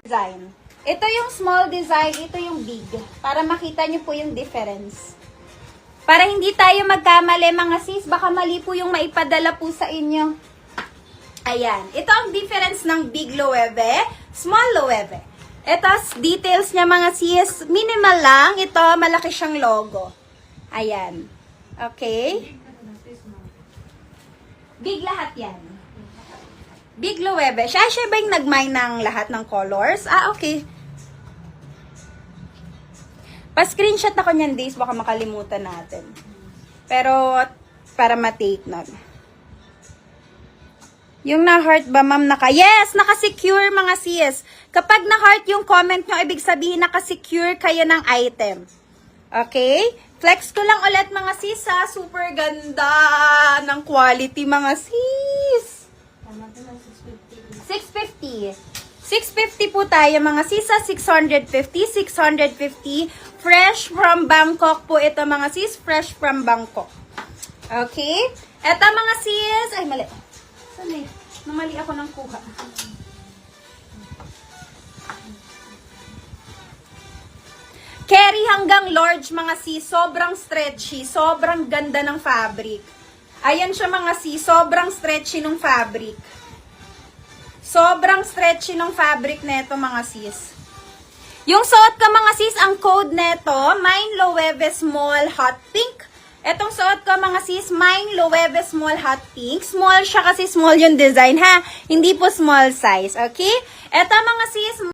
design. Ito yung small design, ito yung big. Para makita nyo po yung difference. Para hindi tayo magkamali mga sis, baka mali po yung maipadala po sa inyo. Ayan. Ito ang difference ng big loewe, small loewe. Ito, details niya mga sis, minimal lang. Ito, malaki siyang logo. Ayan. Okay? Big lahat yan. Big loewe. Siya ba yung nag-mine ng lahat ng colors? Ah, okay. Pa-screenshot ako niyan, days. Baka makalimutan natin. Pero, para ma-take note. Yung na-heart ba, ma'am? Yes! Naka-secure, mga sis. Kapag na-heart yung comment nyo, ibig sabihin naka-secure kayo ng item. Okay? Flex ko lang ulit, mga sis, ha? Super ganda ng quality, mga sis. 650. 650 po tayo, mga sis, ha? 650. 650. Fresh from Bangkok po ito, mga sis. Fresh from Bangkok. Okay? Ito, mga sis. Ay, mali. Sali. Namali ako ng kuha. Carry hanggang large, mga sis. Sobrang stretchy. Sobrang ganda ng fabric. Ayan siya, mga sis. Sobrang stretchy ng fabric. Sobrang stretchy ng fabric neto, mga sis. Yung suot ka, mga sis, ang code neto, Mine Loewe Small Hot Pink. Etong suot ko, mga sis, Mine Loewe Small Hot Pink. Small siya kasi small yung design, ha? Hindi po small size, okay? Eto, mga sis,